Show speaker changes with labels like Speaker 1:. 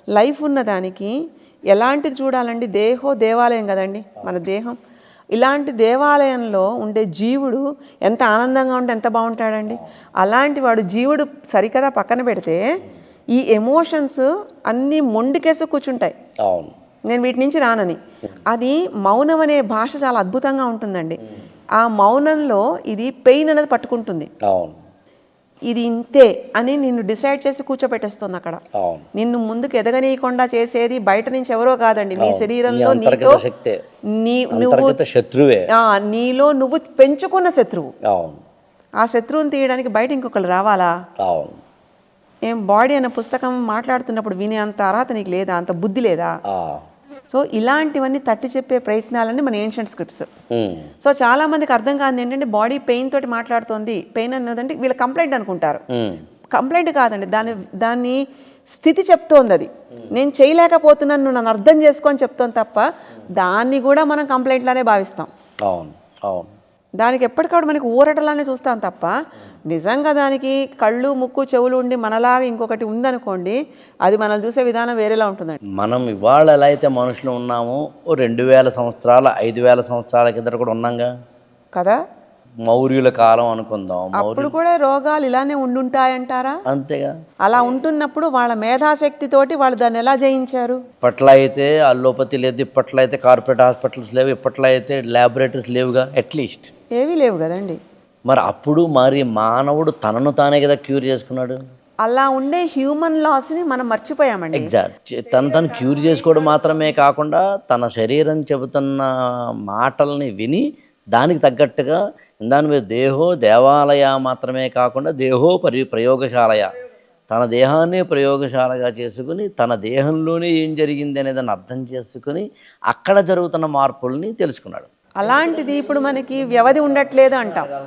Speaker 1: Life ఉన్నదానికి ఎలాంటిది చూడాలండి? దేవాలయం కదండి మన దేహం. ఇలాంటి దేవాలయంలో ఉండే జీవుడు ఎంత ఆనందంగా ఉంటే ఎంత బాగుంటాడండి. అలాంటి వాడు జీవుడు సరికదా పక్కన పెడితే ఈ ఎమోషన్స్ అన్నీ మొండికేసి కూర్చుంటాయి.
Speaker 2: అవును,
Speaker 1: నేను వీటి నుంచి రానని. అది మౌనం అనే భాష చాలా అద్భుతంగా ఉంటుందండి. ఆ మౌనంలో ఇది పెయిన్ అనేది పట్టుకుంటుంది.
Speaker 2: అవును,
Speaker 1: ఇది ఇంతే అని నిన్ను డిసైడ్ చేసి కూర్చోపెట్టేస్తుంది అక్కడ.
Speaker 2: అవును.
Speaker 1: నిన్ను ముందుకు ఎదగనీయకుండా చేసేది బయట నుంచి ఎవరో కాదండి, నీ శరీరంలో
Speaker 2: అంతర్గత
Speaker 1: నీతో
Speaker 2: శక్తే,
Speaker 1: నువ్వు
Speaker 2: శత్రువే,
Speaker 1: నీలో నువ్వు పెంచుకున్న శత్రువు.
Speaker 2: అవును,
Speaker 1: ఆ శత్రువుని తీయడానికి బయట ఇంకొకరు రావాలా?
Speaker 2: అవును.
Speaker 1: ఏం బాడీ అనే పుస్తకం మాట్లాడుతున్నప్పుడు వినే అంత అర్హత నీకు లేదా? అంత బుద్ధి లేదా? సో ఇలాంటివన్నీ తట్టి చెప్పే ప్రయత్నాలన్నీ మన ఏన్షియంట్ స్క్రిప్ట్స్. సో చాలా మందికి అర్థం కాదు ఏంటంటే బాడీ పెయిన్ తోటి మాట్లాడుతోంది. పెయిన్ అన్నదంటే వీళ్ళ కంప్లైంట్ అనుకుంటారు. కంప్లైంట్ కాదండి, దాన్ని స్థితి చెప్తోంది. అది నేను చేయలేకపోతున్నాను, నువ్వు నన్ను అర్థం చేసుకొని చెప్తోంది తప్ప దాన్ని కూడా మనం కంప్లైంట్లానే భావిస్తాం.
Speaker 2: అవును, అవును.
Speaker 1: దానికి ఎప్పటికప్పుడు మనకి ఊరటలానే చూస్తాం తప్ప నిజంగా దానికి కళ్ళు ముక్కు చెవులు ఉండి మనలాగా ఇంకొకటి ఉందనుకోండి, అది మనం చూసే విధానం వేరేలా ఉంటుందండి.
Speaker 2: మనం ఇవాళ ఎలా అయితే మనుషులు ఉన్నామో 2000 సంవత్సరాల 5000 సంవత్సరాల కింద కూడా ఉన్నాంగా
Speaker 1: కదా.
Speaker 2: మౌర్యుల కాలం అనుకుందాం,
Speaker 1: అప్పుడు కూడా రోగాలు ఇలానే ఉండుంటాయంటారా?
Speaker 2: అంతేగా.
Speaker 1: అలా ఉంటున్నప్పుడు వాళ్ళ మేధాశక్తితోటి వాళ్ళు దాన్ని ఎలా జయించారు?
Speaker 2: ఇప్పట్లో అయితే అల్లోపతి లేదు, ఇప్పట్లో అయితే కార్పొరేట్ హాస్పిటల్స్ లేవు, ఇప్పట్లో అయితే ల్యాబొరేటరీస్ లేవుగా, అట్లీస్ట్
Speaker 1: ఏవీ లేవు కదండి.
Speaker 2: మరి అప్పుడు మరి మానవుడు తనను తానే కదా క్యూర్ చేసుకున్నాడు.
Speaker 1: అలా ఉండే హ్యూమన్ లాస్ని మనం మర్చిపోయామండి.
Speaker 2: ఎగ్జాక్ట్. తను క్యూర్ చేసుకోవడం మాత్రమే కాకుండా తన శరీరం చెబుతున్న మాటల్ని విని దానికి తగ్గట్టుగా దాని మీద దేహో దేవాలయ మాత్రమే కాకుండా దేహో ప్రయోగశాలయ, తన దేహాన్ని ప్రయోగశాలగా చేసుకుని తన దేహంలోనే ఏం జరిగింది అనేదాన్ని అర్థం చేసుకుని అక్కడ జరుగుతున్న మార్పుల్ని తెలుసుకున్నాడు.
Speaker 1: అలాంటిది ఇప్పుడు మనకి వ్యవధి ఉండట్లేదు అంటాం.